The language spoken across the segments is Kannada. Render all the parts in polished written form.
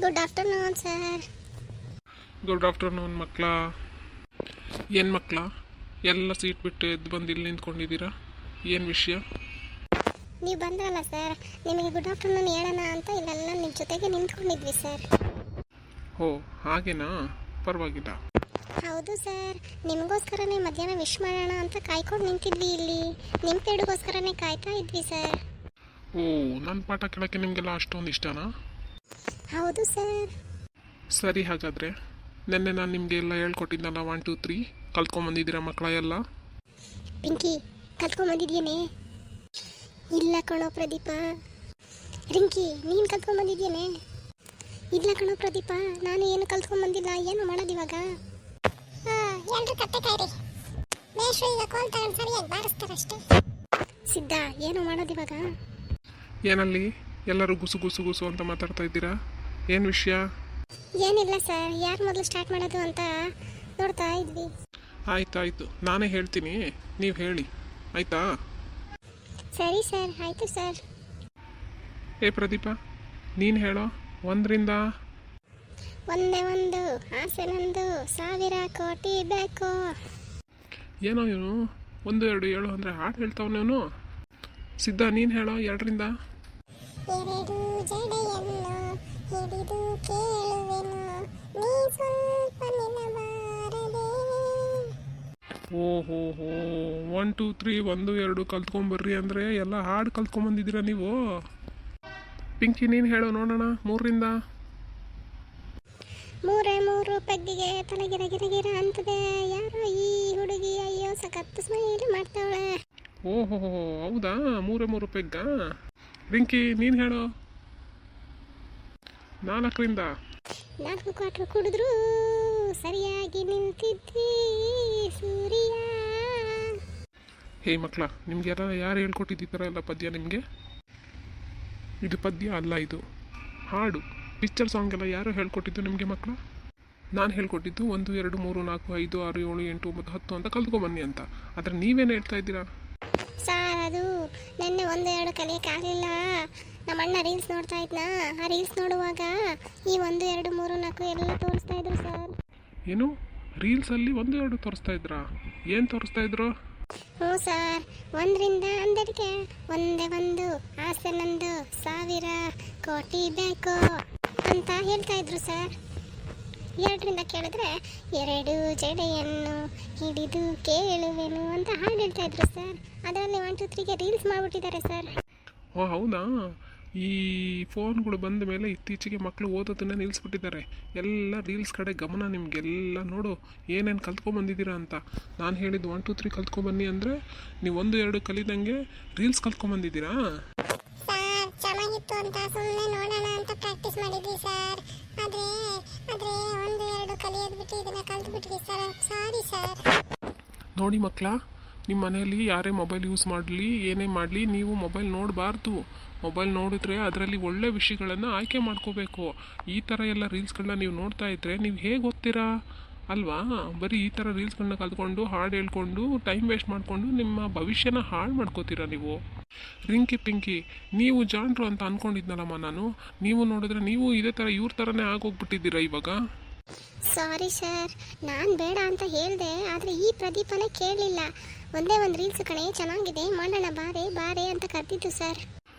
Good afternoon sir. Good afternoon ಮಕ್ಕಳ. ಏನು ಮಕ್ಕಳ, ಎಲ್ಲ ಸೀಟ್ ಬಿಟ್ಟು ಎದ್ದು ಬಂದು ಇಲ್ಲಿ ನಿಂತ್ಕೊಂಡಿದ್ದೀರಾ? ಏನು ವಿಷಯ? ನೀವು ಬಂದ್ರಲ್ಲ ಸರ್, ನಿಮಗೆ ಗುಡ್ ಆಫ್ಟರ್ನೂನ್ ಹೇಳೋಣ ಅಂತ ಇಲ್ಲೆಲ್ಲ ನಿಮ್ಮ ಜೊತೆಗೆ ನಿಂತ್ಕೊಂಡಿದ್ವಿ ಸರ್. ಓ ಹಾಗೇನಾ, ಪರವಾಗಿಲ್ಲ. ಹೌದು ಸರ್, ನಿಮಗೋಸ್ಕರನೇ ಮಧ್ಯಾಹ್ನ ವಿಶ್ ಮಾಡೋಣ ಅಂತ ಕಾಯ್ಕೊಂಡು ನಿಂತಿದ್ವಿ ಇಲ್ಲಿ. ನಿಮ್ಮ ಪೇಡಿಗೋಸ್ಕರನೇ ಕಾಯ್ತಾ ಇದ್ವಿ ಸರ್. ಓ, ನನ್ನ ಪಾಠ ಕೇಳೋಕ್ಕೆ ನಿಮಗೆಲ್ಲ ಅಷ್ಟೊಂದು ಇಷ್ಟನಾ? ಹೌದು ಸರ್. ಸರಿ, ಹಾಗಾದರೆ ನಿನ್ನೆ ನಾನು ನಿಮಗೆ ಎಲ್ಲ ಹೇಳ್ಕೊಟ್ಟಿದ್ದಲ್ಲ 1 2 3 ಕಲ್ತ್ಕೊಂಬಂದಿದ್ದೀರಾ ಮಕ್ಕಳ ಎಲ್ಲ? ಪಿಂಕಿ, ಕಲ್ತ್ಕೊಂಬಂದಿದ್ಯೇನೆ? ಇಲ್ಲ ಕಣೋ ಪ್ರದೀಪ. ರಿಂಕಿ, ನೀನು ಕಲ್ತ್ಕೊಂಬಂದಿದ್ಯೇನೆ? ಇಲ್ಲ ಕಣೋ ಪ್ರದೀಪ, ನಾನು ಏನು ಕಲ್ತ್ಕೊಂಬಂದಿಲ್ಲ. ಏನು ಮಾಡೋದಿವಾಗ? ಎಲ್ಲರೂ ಕತ್ತೆ ಕಾಯ್ರಿ, ಮೇಷು ಈಗ ಕೋಲ್ ತಗೊಂಡು ಸರಿಯಾಗಿ ಬಾರಿಸ್ತಾರಷ್ಟೇ. ಸಿದ್ಧ, ಏನು ಮಾಡೋದಿವಾಗ? ಏನಲ್ಲಿ ಎಲ್ಲರೂ ಗುಸು ಗುಸು ಗುಸು ಅಂತ ಮಾತಾಡ್ತಾ ಇದ್ದೀರಾ? ಏನು ವಿಷಯ? ಏನಿಲ್ಲ ಸರ್, ಯಾರು ಮೊದಲು ಸ್ಟಾರ್ಟ್ ಮಾಡೋದು ಅಂತ ನೋಡ್ತಾ ಇದ್ವಿ. ಆಯ್ತಾಯ್ತು, ನಾನೇ ಹೇಳ್ತೀನಿ, ನೀವು ಹೇಳಿ ಆಯಿತಾ? ಸರಿ ಸರ್, ಆಯಿತು ಸರ್. ಏ ಪ್ರದೀಪ, ನೀನು ಹೇಳೋ 1ರಿಂದ. ಒಂದೇ ಒಂದು ಆಸೆ ನಂದು, 1000 ಕೋಟಿ ಬೇಕು. ಏನೋ ಇವನು 1 2 7 ಅಂದರೆ ಹಾಡು ಹೇಳ್ತಾವನೇನು? ಸಿದ್ಧ, ನೀನು ಹೇಳೋ 2ರಿಂದ. ಎರಡು ಜಡೆಯನ್ನು ಹಿಡಿದು ಕೇಳುವೆನು, ನೀ ಸ್ವಲ್ಪ ನಿಲ್ಲಬಾರದೆ. ಓಹೋ ಹೋ, 1 2 3 1 2 ಕಲ್ತ್ಕೊಂಬರ್ರಿ ಅಂದರೆ ಎಲ್ಲ ಹಾಡು ಕಲ್ತ್ಕೊಂಬಂದಿದ್ದೀರಾ ನೀವು? ಪಿಂಕಿ, ನೀನು ಹೇಳೋ ನೋಡೋಣ 3ರಿಂದ. ಮೂರು ಪೆಗ್ಗಿಗೆ ತಲೆಗಿರಗಿರಗಿರ ಅಂತದೆ. ಯಾರೋ ಈ ಹುಡುಗಿ, ಅಯ್ಯೋ ಸಖತ್ತು ಸ್ಮೈಲ್ ಮಾಡ್ತಾವಳೆ. ಓಹೋ, ಹೌದಾ? 3 ಪೆಗ್ಗ. ರಿಂಕಿ, ನೀನು ಹೇಳೋ 4ರಿಂದ. 4 ಕ್ವಾಟ್ರು ಕುಡಿದ್ರು ಸರಿಯಾಗಿ ನಿಂತಿದ್ದಿ ಸೂರ್ಯ. ಹೇ ಮಕ್ಕಳ, ನಿಮಗೆಲ್ಲ ಯಾರು ಹೇಳ್ಕೊಟ್ಟಿದ್ದೀರ ಎಲ್ಲ ಪದ್ಯ? ನಿಮಗೆ ಇದು ಪದ್ಯ ಅಲ್ಲ, ಇದು ಹಾಡು. ಪಿಕ್ಚರ್ ಸಾಂಗ್ ಎಲ್ಲ ಯಾರು ಹೇಳ್ಕೊಟ್ಟಿದ್ದು ನಿಮಗೆ ಮಕ್ಕಳು? ನಾನು ಹೇಳ್ಕೊಟ್ಟಿದ್ದು 1 2 3 4 5 6 7 8 9 10 ಅಂತ ಕಲ್ತ್ಕೊಂಬನ್ನಿ ಅಂತ. ಆದರೆ ನೀವೇನು ಹೇಳ್ತಾ ಇದ್ದೀರಾ? ಸರ್, ಅದು ನೆನ್ನೆ 1 2 ಕಲಿಯೋಕ್ಕಾಗಲಿಲ್ಲ. ನಮ್ಮ ಅಣ್ಣ ರೀಲ್ಸ್ ನೋಡ್ತಾ ಇದ್ನಾ, ಆ ರೀಲ್ಸ್ ನೋಡುವಾಗ ಈ 1 2 3 4 ಎಲ್ಲ ತೋರಿಸ್ತಾ ಇದ್ರು ಸರ್. ಏನು, ರೀಲ್ಸಲ್ಲಿ 1 2 ತೋರಿಸ್ತಾ ಇದ್ರಾ? ಏನು ತೋರಿಸ್ತಾ ಇದ್ರು? ಹ್ಞೂ ಸರ್, 1ರಿಂದ 12ಗೆ ಒಂದೇ ಒಂದು ಆಸೆ ನಂದು, 1000 ಕೋಟಿ ಬೇಕು ಅಂತ ಹೇಳ್ತಾ ಇದ್ರು ಸರ್. 2ರಿಂದ ಕೇಳಿದ್ರೆ ಎರಡು ಜಡೆಯನ್ನು ಹಿಡಿದು ಕೇಳುವೆನು ಅಂತ ಹಾಡು ಹೇಳ್ತಾ ಇದ್ರು ಸರ್. ಅದರಲ್ಲಿ 1 2 3ಗೆ ರೀಲ್ಸ್ ಮಾಡಿಬಿಟ್ಟಿದ್ದಾರೆ ಸರ್. ಓ ಹೌದಾ? ಈ ಫೋನ್ಗಳು ಬಂದ ಮೇಲೆ ಇತ್ತೀಚೆಗೆ ಮಕ್ಕಳು ಓದೋದನ್ನು ನಿಲ್ಲಿಸ್ಬಿಟ್ಟಿದ್ದಾರೆ. ಎಲ್ಲ ರೀಲ್ಸ್ ಕಡೆ ಗಮನ. ನಿಮಗೆಲ್ಲ ನೋಡು ಏನೇನು ಕಲ್ತ್ಕೊಂಬಂದಿದ್ದೀರಾ ಅಂತ. ನಾನು ಹೇಳಿದ್ದು 1 2 3 ಕಲ್ತ್ಕೊಂಬನ್ನಿ ಅಂದರೆ ನೀವು 1 2 ಕಲಿದಂಗೆ ರೀಲ್ಸ್ ಕಲ್ತ್ಕೊಂಬಂದಿದ್ದೀರಾ? ಸರ್, ಚೆನ್ನಾಗಿತ್ತು ಅಂತ ಸುಮ್ಮನೆ ನೋಡೋಣ ಅಂತ ಪ್ರಾಕ್ಟೀಸ್ ಮಾಡಿದ್ವಿ ಸರ್. ಆದರೆ 1 2 ಕಲಿಯೋದು ಬಿಟ್ಟು ಇದನ್ನು ಕಲ್ತ್ಬಿಟ್ವಿ ಸರ್. Sorry sir. ನೋಡಿ ಮಕ್ಕಳ, ನಿಮ್ಮ ಮನೆಯಲ್ಲಿ ಯಾರೇ ಮೊಬೈಲ್ ಯೂಸ್ ಮಾಡಲಿ, ಏನೇ ಮಾಡಲಿ, ನೀವು ಮೊಬೈಲ್ ನೋಡಬಾರ್ದು. ಮೊಬೈಲ್ ನೋಡಿದ್ರೆ ಅದರಲ್ಲಿ ಒಳ್ಳೆ ವಿಷಯಗಳನ್ನು ಆಯ್ಕೆ ಮಾಡ್ಕೋಬೇಕು. ಈ ಥರ ಎಲ್ಲ ರೀಲ್ಸ್ಗಳನ್ನ ನೀವು ನೋಡ್ತಾ ಇದ್ದರೆ ನೀವು ಹೇಗೆ ಓದ್ತೀರಾ ಅಲ್ವಾ? ಬರೀ ಈ ಥರ ರೀಲ್ಸ್ಗಳನ್ನ ಕಲ್ತ್ಕೊಂಡು ಹಾಡು ಹೇಳ್ಕೊಂಡು ಟೈಮ್ ವೇಸ್ಟ್ ಮಾಡಿಕೊಂಡು ನಿಮ್ಮ ಭವಿಷ್ಯನ ಹಾಳು ಮಾಡ್ಕೋತೀರಾ ನೀವು. ರಿಂಕಿ ಪಿಂಕಿ, ನೀವು ಜಾಣ್ರು ಅಂತ ಅಂದ್ಕೊಂಡಿದ್ನಲ್ಲಮ್ಮ ನಾನು. ನೀವು ನೋಡಿದ್ರೆ ನೀವು ಇದೇ ಥರ ಇವ್ರ ಥರನೇ ಆಗೋಗ್ಬಿಟ್ಟಿದ್ದೀರಾ ಇವಾಗ. ಸಾರಿ ಸರ್, ನಾನು ಬೇಡ ಅಂತ ಹೇಳಿದೆ, ಆದರೆ ಈ ಪ್ರದೀಪನೇ ಕೇಳಲಿಲ್ಲ. ಒಂದೇ ಒಂದು ರೀಲ್ಸ್ ಕಣೆ, ಚೆನ್ನಾಗಿದೆ, ಮಾಡೋಣ ಬಾರೆ ಬಾರೆ ಅಂತ ಕರೆದಿದ್ದು ಸರ್.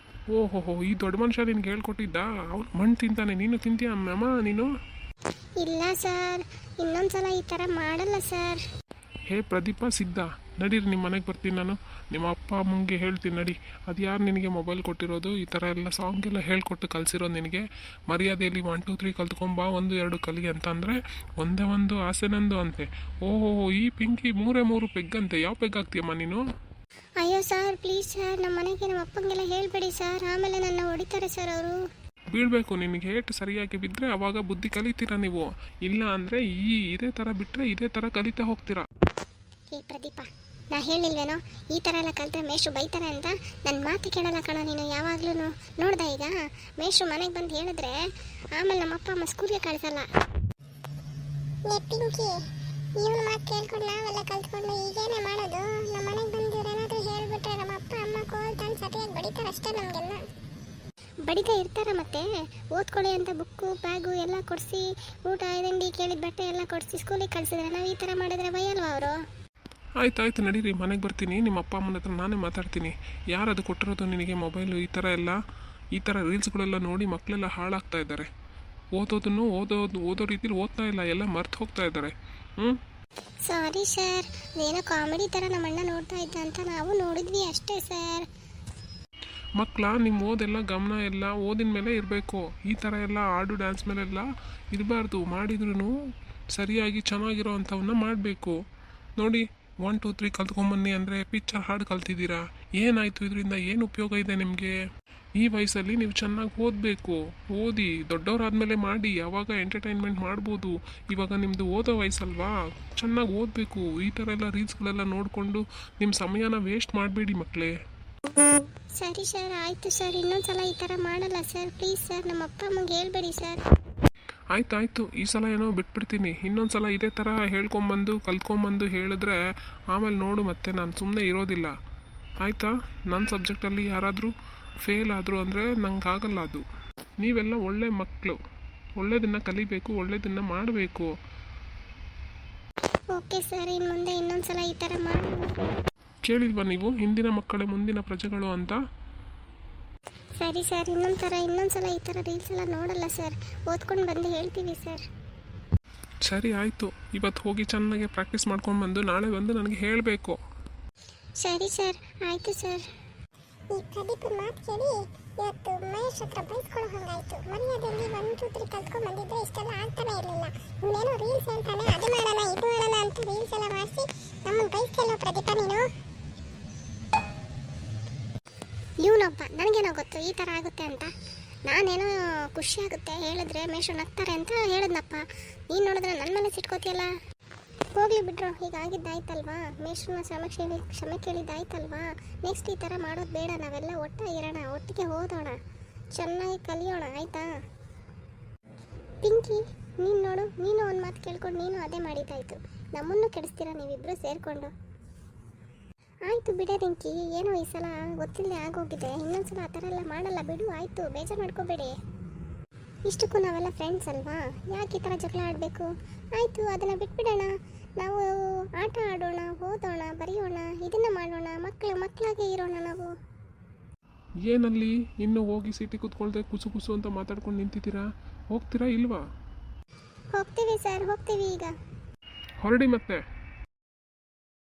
ಓಹೋಹೋ, ಈ ದೊಡ್ಡ ಮನುಷ್ಯ ನಿನ್ಗೆ ಹೇಳ್ಕೊಟ್ಟಿದ್ದ? ಅವ್ನು ಮಣ್ಣು ತಿಂತಾನೆ, ನೀನು ತಿಂತೀಯ ಅಮ್ಮ ನೀನು? ಇಲ್ಲ ಸರ್, ಇನ್ನೊಂದ್ಸಲ ಈ ಥರ ಮಾಡಲ್ಲ ಸರ್. ಹೇ ಪ್ರದೀಪ, ಸಿದ್ಧ, ನಡೀರಿ, ನಿಮ್ಮ ಮನೆಗೆ ಬರ್ತೀನಿ ನಾನು. ನಿಮ್ಮ ಅಪ್ಪ ಅಮ್ಮಂಗೆ ಹೇಳ್ತೀನಿ ನಡಿ. ಅದು ಯಾರು ನಿನಗೆ ಮೊಬೈಲ್ ಕೊಟ್ಟಿರೋದು? ಈ ಥರ ಎಲ್ಲ ಸಾಂಗ್ ಎಲ್ಲ ಹೇಳ್ಕೊಟ್ಟು ಕಲಿಸಿರೋದು ನಿನಗೆ? ಮರ್ಯಾದೆಯಲ್ಲಿ 1 2 3 ಕಲ್ತ್ಕೊಂಬಾ, 1 2 ಕಲಿ ಅಂತ ಅಂದರೆ ಒಂದೇ ಒಂದು ಆಸೆ ನಂದು ಅಂತೆ. ಓಹೋ, ಈ ಪಿಂಕಿ 3 ಪೆಗ್ಗಂತೆ. ಯಾವ ಪೆಗ್ ಆಗ್ತೀಯಮ್ಮ ನೀನು? ಅಯ್ಯೋ ಸರ್, ಪ್ಲೀಸ್ ಸರ್, ನಮ್ಮ ಮನೆಗೆ ನಮ್ಮ ಅಪ್ಪಂಗೆಲ್ಲ ಹೇಳ್ಬೇಡಿ ಸರ್, ಆಮೇಲೆ ನನ್ನ ಹೊಡಿತಾರೆ ಸರ್ ಅವರು. ಬೀಳಬೇಕು, ನಿನಗೆ ಏಟು ಸರಿಯಾಗಿ ಬಿದ್ದರೆ ಅವಾಗ ಬುದ್ಧಿ ಕಲಿತೀರಾ ನೀವು. ಇಲ್ಲ ಅಂದರೆ ಇದೇ ಥರ ಬಿಟ್ಟರೆ ಇದೇ ಥರ ಕಲಿತಾ ಹೋಗ್ತೀರಾ. ಹೇ ಪ್ರದೀಪ, ನಾ ಹೇಳಿಲ್ವೇನೋ ಈ ಥರ ಎಲ್ಲ ಕಲಿತ್ರೆ ಮೇಷು ಬೈತಾರೆ ಅಂತ? ನನ್ನ ಮಾತು ಕೇಳಲ್ಲ ಕಣೋ ನೀನು ಯಾವಾಗ್ಲೂ. ನೋಡ್ದ ಈಗ ಮೇಷು ಮನೆಗೆ ಬಂದು ಹೇಳಿದ್ರೆ ಆಮೇಲೆ ನಮ್ಮ ಅಪ್ಪ ಅಮ್ಮ ಸ್ಕೂಲ್ಗೆ ಕಳಿಸಲ್ಲ. ಪಿಂಕಿ, ಇವನ ಮಾತು ಕೇಳ್ಕೊಂಡು ನಾವೆಲ್ಲ ಕಲ್ತ್ಕೊಂಡು ಈಗೇನೆ ಮಾಡೋದು? ನಮ್ಮ ಮನೆಗೆ ಬಂದಿವ್ರು ಏನಾದರೂ ಹೇಳ್ಬಿಟ್ರೆ ನಮ್ಮ ಅಪ್ಪ ಅಮ್ಮ ಕೋಲ್ ತಂದು ಸರಿಯಾಗಿ ಬಡಿತಾರೆ ಅಷ್ಟೇ ನಮಗೆಲ್ಲ. ಬಡಿತಾ ಇರ್ತಾರ ಮತ್ತೆ ಓದ್ಕೊಳ್ಳಿ ಅಂತ ಬುಕ್ಕು ಬ್ಯಾಗು ಎಲ್ಲ ಕೊಡಿಸಿ ಊಟ ತಿಂಡಿ ಕೇಳಿದ ಬಟ್ಟೆ ಎಲ್ಲ ಕೊಡಿಸಿ ಸ್ಕೂಲಿಗೆ ಕಳಿಸಿದ್ರೆ ನಾವು ಈ ಥರ ಮಾಡಿದ್ರೆ ಬೈಯಲ್ವಾ ಅವರು? ಆಯ್ತು ನಡೀರಿ, ಮನೆಗೆ ಬರ್ತೀನಿ. ನಿಮ್ಮ ಅಪ್ಪ ಅಮ್ಮನ ಹತ್ರ ನಾನೇ ಮಾತಾಡ್ತೀನಿ. ಯಾರದು ಕೊಟ್ಟಿರೋದು ನಿನಗೆ ಮೊಬೈಲು? ಈ ಥರ ರೀಲ್ಸ್ಗಳೆಲ್ಲ ನೋಡಿ ಮಕ್ಕಳೆಲ್ಲ ಹಾಳಾಗ್ತಾ ಇದ್ದಾರೆ. ಓದೋದನ್ನು ಓದೋ ರೀತಿಲಿ ಓದ್ತಾ ಇಲ್ಲ, ಎಲ್ಲ ಮರ್ತು ಹೋಗ್ತಾ ಇದ್ದಾರೆ. ಸಾರಿ ಸರ್, ಏನೋ ಕಾಮಿಡಿ ಥರ ನಮ್ಮಣ್ಣ ನೋಡ್ತಾ ಇದ್ದ ಅಂತ ನಾವು ನೋಡಿದ್ವಿ ಅಷ್ಟೇ ಸರ್. ಮಕ್ಕಳ ನಿಮ್ಮ ಓದೆಲ್ಲ ಗಮನ ಎಲ್ಲ ಓದಿನ ಮೇಲೆ ಇರಬೇಕು. ಈ ಥರ ಎಲ್ಲ ಹಾಡು ಡ್ಯಾನ್ಸ್ ಮೇಲೆಲ್ಲ ಇರಬಾರ್ದು. ಮಾಡಿದ್ರೂ ಸರಿಯಾಗಿ ಚೆನ್ನಾಗಿರೋ ಅಂಥವನ್ನ ಮಾಡಬೇಕು. ನೋಡಿ 1 2 3 ಕಲ್ತ್ಕೊಂಬನ್ನಿ ಅಂದರೆ ಪಿಕ್ಚರ್ ಹಾಡು ಕಲ್ತಿದ್ದೀರಾ. ಏನಾಯಿತು ಇದರಿಂದ? ಏನು ಉಪಯೋಗ ಇದೆ ನಿಮಗೆ? ಈ ವಯಸ್ಸಲ್ಲಿ ನೀವು ಚೆನ್ನಾಗಿ ಓದಬೇಕು. ಓದಿ ದೊಡ್ಡವರಾದ್ಮೇಲೆ ಮಾಡಿ, ಯಾವಾಗ ಎಂಟರ್ಟೈನ್ಮೆಂಟ್ ಮಾಡ್ಬೋದು. ಇವಾಗ ನಿಮ್ಮದು ಓದೋ ವಯಸ್ಸಲ್ವಾ, ಚೆನ್ನಾಗಿ ಓದಬೇಕು. ಈ ಥರ ಎಲ್ಲ ರೀಲ್ಸ್ಗಳೆಲ್ಲ ನೋಡಿಕೊಂಡು ನಿಮ್ಮ ಸಮಯನ ವೇಸ್ಟ್ ಮಾಡಬೇಡಿ ಮಕ್ಕಳೇ. ಸರಿ ಸರ್, ಆಯಿತು ಸರ್, ಇನ್ನೊಂದ್ಸಲ ಈ ಥರ ಮಾಡಲ್ಲ ಸರ್. ಪ್ಲೀಸ್ ಸರ್, ನಮ್ಮ ಅಪ್ಪ ಅಮ್ಮಗೆ ಹೇಳ್ಬೇಡಿ ಸರ್. ಆಯ್ತು, ಈ ಸಲ ಏನೋ ಬಿಟ್ಬಿಡ್ತೀನಿ. ಇನ್ನೊಂದು ಸಲ ಇದೇ ಥರ ಕಲ್ತ್ಕೊಂಬಂದು ಹೇಳಿದ್ರೆ ಆಮೇಲೆ ನೋಡು, ಮತ್ತೆ ನಾನು ಸುಮ್ಮನೆ ಇರೋದಿಲ್ಲ. ಆಯಿತಾ? ನನ್ನ ಸಬ್ಜೆಕ್ಟಲ್ಲಿ ಯಾರಾದರೂ ಫೇಲ್ ಆದರು ಅಂದರೆ ನಂಗೆ ಆಗಲ್ಲ ಅದು. ನೀವೆಲ್ಲ ಒಳ್ಳೆ ಮಕ್ಕಳು, ಒಳ್ಳೆಯದನ್ನು ಕಲಿಬೇಕು, ಒಳ್ಳೆಯದನ್ನು ಮಾಡಬೇಕು. ಓಕೆ ಸರ್, ಇನ್ನು ಮುಂದೆ ಇನ್ನೊಂದ್ಸಲ ಈ ಥರ ಮಾಡಿ. ಕೇಳಿಲ್ವಾ ನೀವು ಹಿಂದಿನ ಮಕ್ಕಳೇ ಮುಂದಿನ ಪ್ರಜೆಗಳು ಅಂತ? ಸರಿ ಸರ್, ಇನ್ನೊಂದ್ಸಲ ಈ ಥರ ರೀಲ್ಸ್ ಎಲ್ಲ ನೋಡಲ್ಲ ಸರ್. ಓದ್ಕೊಂಡು ಬಂದು ಹೇಳ್ತೀವಿ ಸರ್. ಸರಿ ಆಯಿತು, ಇವತ್ತು ಹೋಗಿ ಚೆನ್ನಾಗಿ ಪ್ರಾಕ್ಟೀಸ್ ಮಾಡ್ಕೊಂಡು ನಾಳೆ ಬಂದು ನನಗೆ ಹೇಳಬೇಕು. ಸರಿ ಸರ್, ಆಯಿತು ಸರ್. ಈ ಪ್ರದೀಪ್ ಮಾತು ಕೇಳಿ ಇವತ್ತು ಮಹೇಶ್ ಹತ್ರ ಬೈಸ್ಕೊಳ್ಳೋ ಹಂಗಾಯ್ತು. ಮರ್ಯಾದೆಯಲ್ಲಿ 1 2 3 ಕಲ್ತ್ಕೊಂಡು ಬಂದಿದ್ರೆ ಇಷ್ಟೆಲ್ಲ ಆಗ್ತಾನೆ ಇರಲಿಲ್ಲ. ಇವನೇನೋ ರೀಲ್ಸ್ ಹೇಳ್ತಾನೆ, ಅದು ಮಾಡೋಣ ಇದು ಮಾಡೋಣ ಅಂತ ರೀಲ್ಸ್ ಎಲ್ಲ ಮಾಡಿಸಿ ನಮ್ಮನ್ನು ಬೈಸ್ಕೆಲ್ಲೋ ಪ್ರದೀಪ ನೀನು. ಇವನೊಬ್ಬ, ನನಗೇನೋ ಗೊತ್ತು ಈ ಥರ ಆಗುತ್ತೆ ಅಂತ. ನಾನೇನೋ ಖುಷಿ ಆಗುತ್ತೆ ಹೇಳಿದ್ರೆ ಮೇಷು ನಗ್ತಾರೆ ಅಂತ ಹೇಳಿದ್ನಪ್ಪ. ನೀನು ನೋಡಿದ್ರೆ ನನ್ನ ಮೇಲೆ ಸಿಟ್ಕೋತಿಯಲ್ಲ. ಹೋಗ್ಲಿ ಬಿಡ್ರು, ಹೀಗಾಗಿದ್ದಾಯ್ತಲ್ವಾ. ಮೇಷನ ಕ್ಷಮೆ ಕೇಳಿದ್ದಾಯ್ತಲ್ವಾ. ನೆಕ್ಸ್ಟ್ ಈ ಥರ ಮಾಡೋದು ಬೇಡ. ನಾವೆಲ್ಲ ಒಟ್ಟಾಗಿರೋಣ, ಒಟ್ಟಿಗೆ ಓದೋಣ, ಚೆನ್ನಾಗಿ ಕಲಿಯೋಣ, ಆಯಿತಾ? ಪಿಂಕಿ, ನೀನು ನೋಡು, ನೀನು ಒಂದು ಮಾತು ಕೇಳ್ಕೊಂಡು ನೀನು ಅದೇ ಮಾಡಿದ್ದಾಯ್ತು. ನಮ್ಮನ್ನು ಕೆಡಿಸ್ತೀರಾ ನೀವಿಬ್ಬರು ಸೇರಿಕೊಂಡು. ಆಯಿತು ಬಿಡೇ ರಿಂಕಿ, ಏನೋ ಈ ಸಲ ಗೊತ್ತಿಲ್ಲದೆ ಆಗೋಗಿದೆ. ಇನ್ನೊಂದ್ಸಲ ಆ ಥರ ಎಲ್ಲ ಮಾಡಲ್ಲ ಬಿಡು. ಆಯಿತು, ಬೇಜಾರು ಮಾಡ್ಕೋಬೇಡಿ. ಇಷ್ಟಕ್ಕೂ ನಾವೆಲ್ಲ ಫ್ರೆಂಡ್ಸ್ ಅಲ್ವಾ, ಯಾಕೆ ಈ ಥರ ಜಗಳ ಆಡಬೇಕು? ಆಯಿತು, ಅದನ್ನು ಬಿಟ್ಬಿಡೋಣ. ನಾವು ಆಟ ಆಡೋಣ, ಓದೋಣ, ಬರೆಯೋಣ, ಇದನ್ನು ಮಾಡೋಣ, ಮಕ್ಕಳಾಗೆ ಇರೋಣ ನಾವು. ಏನಲ್ಲಿ ಇನ್ನು ಹೋಗಿ ಸೀಟಿ ಕೂತ್ಕೊಳ್ದೆ ಕುಸು ಅಂತ ಮಾತಾಡ್ಕೊಂಡು ನಿಂತಿದ್ದೀರಾ? ಹೋಗ್ತೀರಾ ಇಲ್ವಾ? ಹೋಗ್ತೀವಿ ಸರ್, ಹೋಗ್ತೀವಿ ಈಗ. ಹೊರಡಿ ಮತ್ತೆ.